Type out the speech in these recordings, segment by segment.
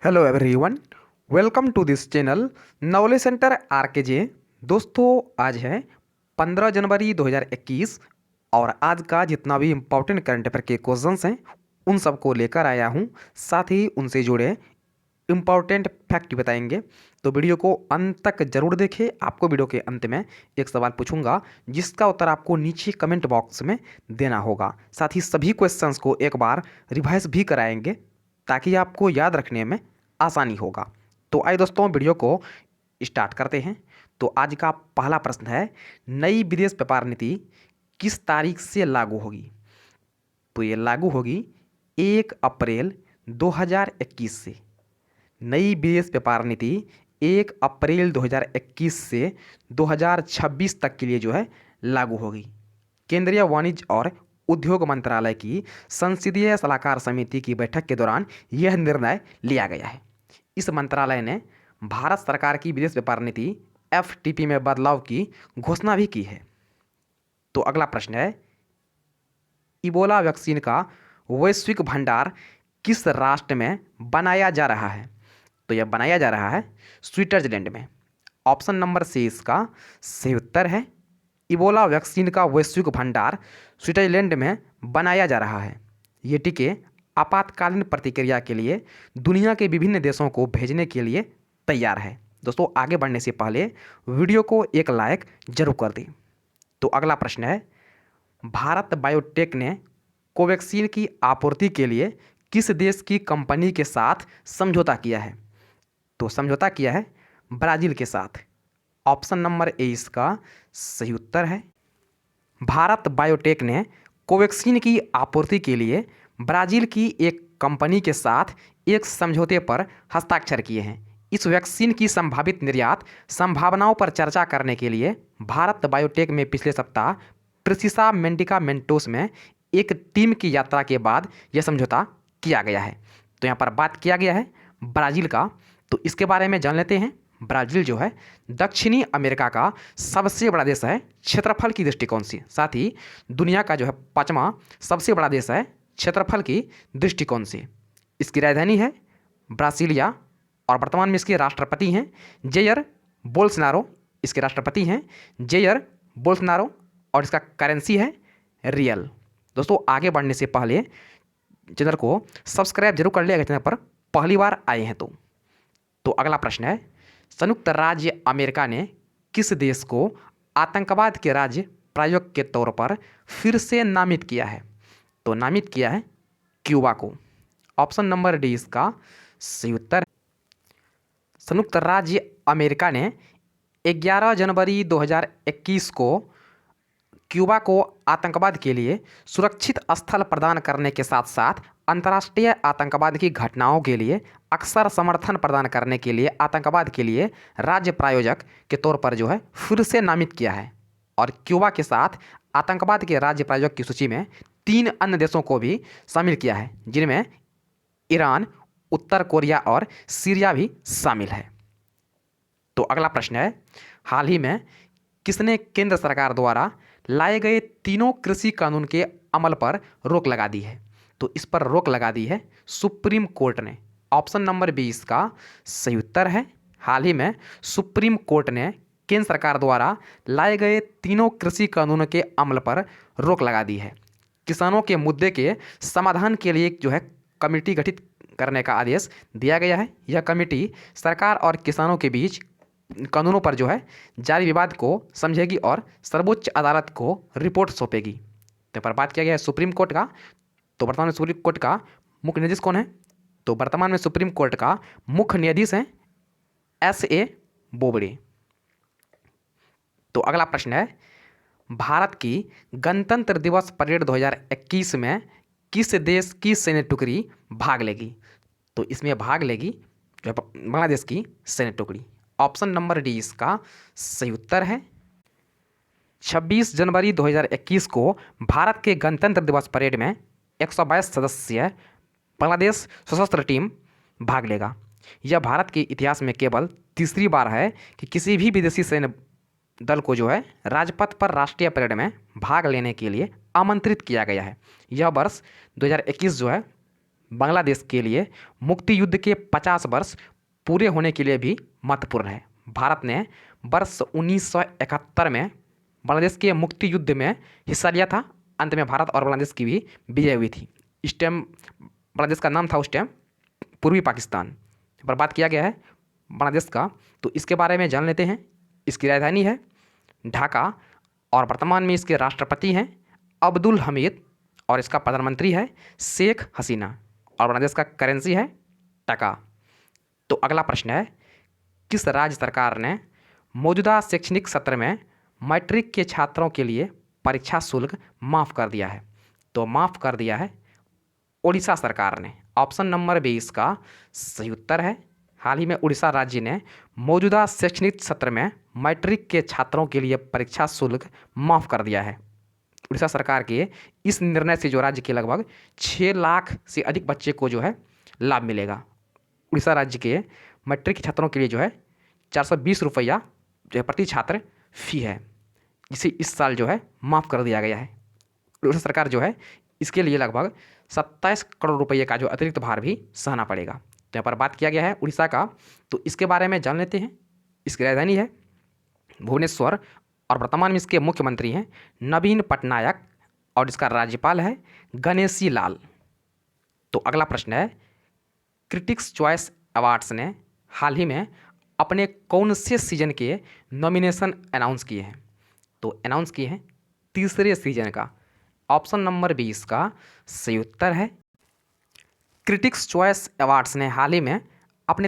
Hello everyone, welcome to this channel knowledge centre RKJ. दोस्तों, आज है 15 जनवरी 2021 और आज का जितना भी इम्पोर्टेंट करंट अफेयर के क्वेश्चंस हैं उन सबको लेकर आया हूं। साथ ही उनसे जुड़े इम्पॉर्टेंट फैक्ट बताएंगे, तो वीडियो को अंत तक जरूर देखें। आपको वीडियो के अंत में एक सवाल पूछूंगा जिसका उत्तर आपको नीचे कमेंट बॉक्स में देना होगा। साथ ही सभी क्वेश्चंस को एक बार रिवाइज भी कराएंगे ताकि आपको याद रखने में आसानी होगा। तो आइए दोस्तों, वीडियो को स्टार्ट करते हैं। तो आज का पहला प्रश्न है, नई विदेश व्यापार नीति किस तारीख से लागू होगी? तो ये लागू होगी 1 अप्रैल 2021 से। नई विदेश व्यापार नीति 1 अप्रैल 2021 से 2026 तक के लिए जो है लागू होगी। केंद्रीय वाणिज्य और उद्योग मंत्रालय की संसदीय सलाहकार समिति की बैठक के दौरान यह निर्णय लिया गया है। इस मंत्रालय ने भारत सरकार की विदेश व्यापार नीति FTP में बदलाव की घोषणा भी की है। तो अगला प्रश्न है, इबोला वैक्सीन का वैश्विक भंडार किस राष्ट्र में बनाया जा रहा है? तो यह बनाया जा रहा है स्विट्जरलैंड में। ऑप्शन नंबर सी इसका सही उत्तर है। इबोला वैक्सीन का वैश्विक भंडार स्विट्जरलैंड में बनाया जा रहा है। ये टीके आपातकालीन प्रतिक्रिया के लिए दुनिया के विभिन्न देशों को भेजने के लिए तैयार है। दोस्तों, आगे बढ़ने से पहले वीडियो को एक लाइक जरूर कर दें। तो अगला प्रश्न है, भारत बायोटेक ने कोवैक्सीन की आपूर्ति के लिए किस देश की कंपनी के साथ समझौता किया है? तो समझौता किया है ब्राज़ील के साथ। ऑप्शन नंबर ए इसका सही उत्तर है। भारत बायोटेक ने कोवैक्सीन की आपूर्ति के लिए ब्राज़ील की एक कंपनी के साथ एक समझौते पर हस्ताक्षर किए हैं। इस वैक्सीन की संभावित निर्यात संभावनाओं पर चर्चा करने के लिए भारत बायोटेक में पिछले सप्ताह प्रिसिसा मेडिकामेंटोस में एक टीम की यात्रा के बाद यह समझौता किया गया है। तो यहाँ पर बात किया गया है ब्राज़ील का, तो इसके बारे में जान लेते हैं। ब्राज़ील जो है दक्षिणी अमेरिका का सबसे बड़ा देश है क्षेत्रफल की दृष्टिकोण से। साथ ही दुनिया का जो है 5वां सबसे बड़ा देश है क्षेत्रफल की दृष्टिकोण से। इसकी राजधानी है ब्रासिलिया और वर्तमान में इसके राष्ट्रपति हैं जेयर बोल्सनारो। इसके राष्ट्रपति हैं जेयर बोल्सनारो और इसका करेंसी है रियल। दोस्तों, आगे बढ़ने से पहले चैनल को सब्सक्राइब जरूर कर लिया चैनल पर पहली बार आए हैं तो अगला प्रश्न है, संयुक्त राज्य अमेरिका ने किस देश को आतंकवाद के राज्य प्रायोजक के तौर पर फिर से नामित किया है? तो नामित किया है क्यूबा को। ऑप्शन नंबर डी इसका सही उत्तर है। संयुक्त राज्य अमेरिका ने 11 जनवरी 2021 को क्यूबा को आतंकवाद के लिए सुरक्षित स्थल प्रदान करने के साथ साथ अंतर्राष्ट्रीय आतंकवाद की घटनाओं के लिए अक्सर समर्थन प्रदान करने के लिए आतंकवाद के लिए राज्य प्रायोजक के तौर पर जो है फिर से नामित किया है। और क्यूबा के साथ आतंकवाद के राज्य प्रायोजक की सूची में 3 अन्य देशों को भी शामिल किया है, जिनमें ईरान, उत्तर कोरिया और सीरिया भी शामिल है। तो अगला प्रश्न है, हाल ही में किसने केंद्र सरकार द्वारा लाए गए तीनों कृषि कानून के अमल पर रोक लगा दी है? तो इस पर रोक लगा दी है सुप्रीम कोर्ट ने। ऑप्शन नंबर बी इसका सही उत्तर है। हाल ही में सुप्रीम कोर्ट ने केंद्र सरकार द्वारा लाए गए तीनों कृषि कानूनों के अमल पर रोक लगा दी है। किसानों के मुद्दे के समाधान के लिए जो है कमेटी गठित करने का आदेश दिया गया है। यह कमेटी सरकार और किसानों के बीच कानूनों पर जो है जारी विवाद को समझेगी और सर्वोच्च अदालत को रिपोर्ट सौंपेगी। तो पर बात किया गया है सुप्रीम कोर्ट का। तो वर्तमान में सुप्रीम कोर्ट का मुख्य न्यायाधीश कौन है? तो वर्तमान में सुप्रीम कोर्ट का मुख्य न्यायाधीश हैं SA बोबड़े। तो अगला प्रश्न है, भारत की गणतंत्र दिवस परेड 2021 में किस देश की सैन्य टुकड़ी भाग लेगी? तो इसमें भाग लेगी जो बांग्लादेश की सैन्य टुकड़ी। ऑप्शन नंबर डी इसका सही उत्तर है। 26 जनवरी 2021 को भारत के गणतंत्र दिवस परेड में 122 सदस्यीय बांग्लादेश सशस्त्र टीम भाग लेगा। यह भारत के इतिहास में केवल तीसरी बार है कि किसी भी विदेशी सैन्य दल को जो है राजपथ पर राष्ट्रीय परेड में भाग लेने के लिए आमंत्रित किया गया है। यह वर्ष 2021 जो है बांग्लादेश के लिए मुक्ति युद्ध के 50 वर्ष पूरे होने के लिए भी महत्वपूर्ण है। भारत ने वर्ष 1971 में बांग्लादेश के मुक्ति युद्ध में हिस्सा लिया था। अंत में भारत और बांग्लादेश की भी विजय हुई थी। इस टाइम बांग्लादेश का नाम था उस टाइम पूर्वी पाकिस्तान। पर बात किया गया है बांग्लादेश का, तो इसके बारे में जान लेते हैं। इसकी राजधानी है ढाका और वर्तमान में इसके राष्ट्रपति हैं अब्दुल हमीद और इसका प्रधानमंत्री है शेख हसीना और बांग्लादेश का करेंसी है टका। तो अगला प्रश्न है, किस राज्य सरकार ने मौजूदा शैक्षणिक सत्र में मैट्रिक के छात्रों के लिए परीक्षा शुल्क माफ़ कर दिया है? तो माफ़ कर दिया है उड़ीसा सरकार ने। ऑप्शन नंबर 20 का सही उत्तर है। हाल ही में उड़ीसा राज्य ने मौजूदा शैक्षणिक सत्र में मैट्रिक के छात्रों के लिए परीक्षा शुल्क माफ़ कर दिया है। उड़ीसा सरकार के इस निर्णय से जो राज्य के लगभग 6 लाख से अधिक बच्चे को जो है लाभ मिलेगा। उड़ीसा राज्य के मैट्रिक के छात्रों के लिए जो है 420 रुपया जो है प्रति छात्र फी है, जिसे इस साल जो है माफ़ कर दिया गया है। उड़ीसा सरकार जो है इसके लिए लगभग 27 करोड़ रुपये का जो अतिरिक्त भार भी सहना पड़ेगा। तो यहाँ पर बात किया गया है उड़ीसा का, तो इसके बारे में जान लेते हैं। इसकी राजधानी है भुवनेश्वर और वर्तमान में इसके मुख्यमंत्री हैं नवीन पटनायक और इसका राज्यपाल है गणेशी लाल। तो अगला प्रश्न है, क्रिटिक्स चॉइस अवार्ड्स ने हाल ही में अपने कौन से सीजन के नॉमिनेशन अनाउंस किए हैं? तो अनाउंस किए हैं तीसरे सीजन का। ऑप्शन नंबर 20 का सही उत्तर है। क्रिटिक्स चॉइस अवार्ड्स ने हाल ही में अपने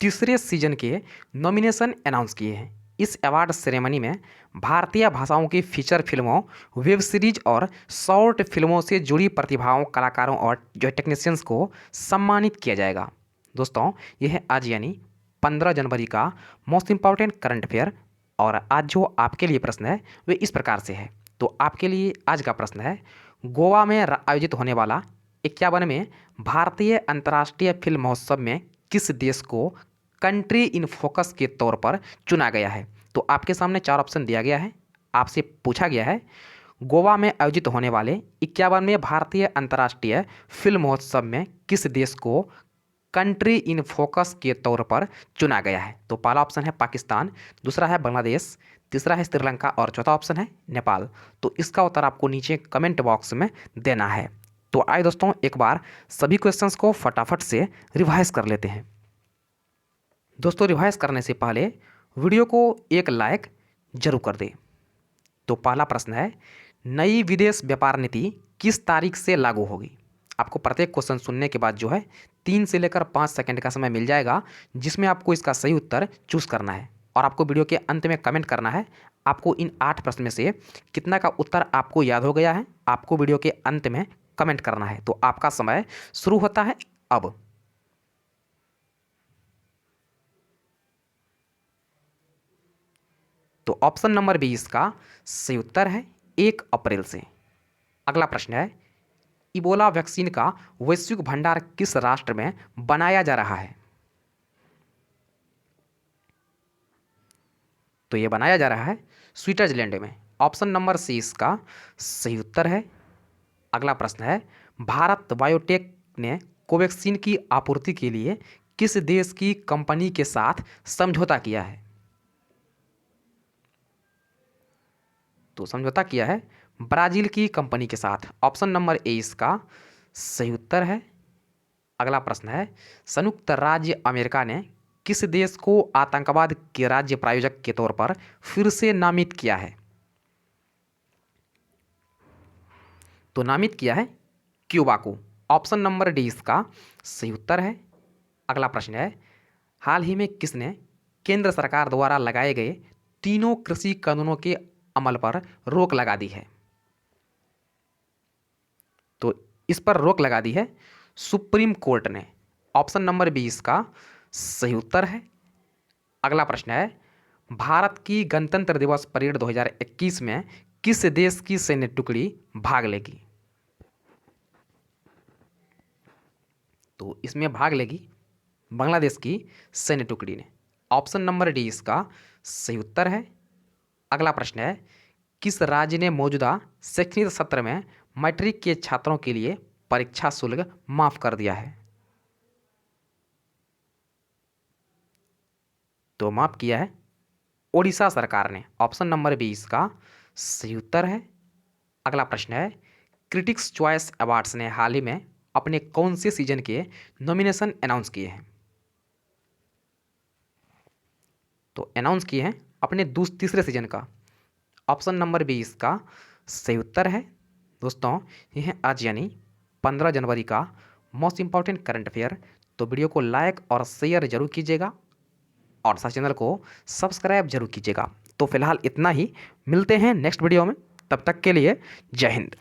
तीसरे सीजन के नॉमिनेशन अनाउंस किए हैं। इस अवार्ड सेरेमनी में भारतीय भाषाओं की फीचर फिल्मों, वेब सीरीज और शॉर्ट फिल्मों से जुड़ी प्रतिभाओं, कलाकारों और जो टेक्नीशियंस को सम्मानित किया जाएगा। दोस्तों, यह है आज यानी 15 जनवरी का मोस्ट इम्पॉर्टेंट करंट अफेयर। और आज जो आपके लिए प्रश्न है वे इस प्रकार से है। तो आपके लिए आज का प्रश्न है, गोवा में आयोजित होने वाला 51वें भारतीय अंतर्राष्ट्रीय फिल्म महोत्सव में किस देश को कंट्री इन फोकस के तौर पर चुना गया है? तो आपके सामने 4 ऑप्शन दिया गया है। आपसे पूछा गया है गोवा में आयोजित होने वाले 51वें भारतीय अंतर्राष्ट्रीय फिल्म महोत्सव में किस देश को कंट्री इन फोकस के तौर पर चुना गया है? तो पहला ऑप्शन है पाकिस्तान, दूसरा है बांग्लादेश, तीसरा है श्रीलंका और चौथा ऑप्शन है नेपाल। तो इसका उत्तर आपको नीचे कमेंट बॉक्स में देना है। तो आइए दोस्तों, एक बार सभी क्वेश्चंस को फटाफट से रिवाइज कर लेते हैं। दोस्तों, रिवाइज करने से पहले वीडियो को एक लाइक जरूर कर दें। तो पहला प्रश्न है, नई विदेश व्यापार नीति किस तारीख से लागू होगी? आपको प्रत्येक क्वेश्चन सुनने के बाद जो है 3 से लेकर 5 सेकंड का समय मिल जाएगा, जिसमें आपको इसका सही उत्तर चूज करना है और आपको वीडियो के अंत में कमेंट करना है आपको इन 8 प्रश्न में से कितना का उत्तर आपको याद हो गया है। आपको वीडियो के अंत में कमेंट करना है। तो आपका समय शुरू होता है अब। तो ऑप्शन नंबर 20 का सही उत्तर है 1 अप्रैल से। अगला प्रश्न है, इबोला वैक्सीन का वैश्विक भंडार किस राष्ट्र में बनाया जा रहा है? तो यह बनाया जा रहा है स्विट्जरलैंड में। ऑप्शन नंबर 20 इसका सही उत्तर है। अगला प्रश्न है, भारत बायोटेक ने कोवैक्सीन की आपूर्ति के लिए किस देश की कंपनी के साथ समझौता किया है? तो समझौता किया है ब्राजील की कंपनी के साथ। ऑप्शन नंबर 21 का सही उत्तर है। अगला प्रश्न है, संयुक्त राज्य अमेरिका ने किस देश को आतंकवाद के राज्य प्रायोजक के तौर पर फिर से नामित किया है? तो नामित किया है क्यूबा को। ऑप्शन नंबर 20 का सही उत्तर है। अगला प्रश्न है, हाल ही में किसने केंद्र सरकार द्वारा लगाए गए तीनों कृषि कानूनों के अमल पर रोक लगा दी है? तो इस पर रोक लगा दी है सुप्रीम कोर्ट ने। ऑप्शन नंबर 20 का सही उत्तर है। अगला प्रश्न है, भारत की गणतंत्र दिवस परेड 2021 में किस देश की सैन्य टुकड़ी भाग लेगी? तो इसमें भाग लेगी बांग्लादेश की सैन्य टुकड़ी ने। ऑप्शन नंबर 20 का सही उत्तर है। अगला प्रश्न है, किस राज्य ने मौजूदा शैक्षणिक सत्र में मैट्रिक के छात्रों के लिए परीक्षा शुल्क माफ कर दिया है? तो माफ किया है ओडिशा सरकार ने। ऑप्शन नंबर बी इसका सही उत्तर है। अगला प्रश्न है, क्रिटिक्स चॉइस अवार्ड्स ने हाल ही में अपने कौन से सीजन के नॉमिनेशन अनाउंस किए हैं? तो अनाउंस किए हैं अपने तीसरे सीजन का। ऑप्शन नंबर बी इसका सही उत्तर है। दोस्तों, यह है आज यानी 15 जनवरी का मोस्ट इंपॉर्टेंट करंट अफेयर। तो वीडियो को लाइक और शेयर जरूर कीजिएगा और साथ चैनल को सब्सक्राइब जरूर कीजिएगा। तो फिलहाल इतना ही, मिलते हैं नेक्स्ट वीडियो में, तब तक के लिए जय हिंद।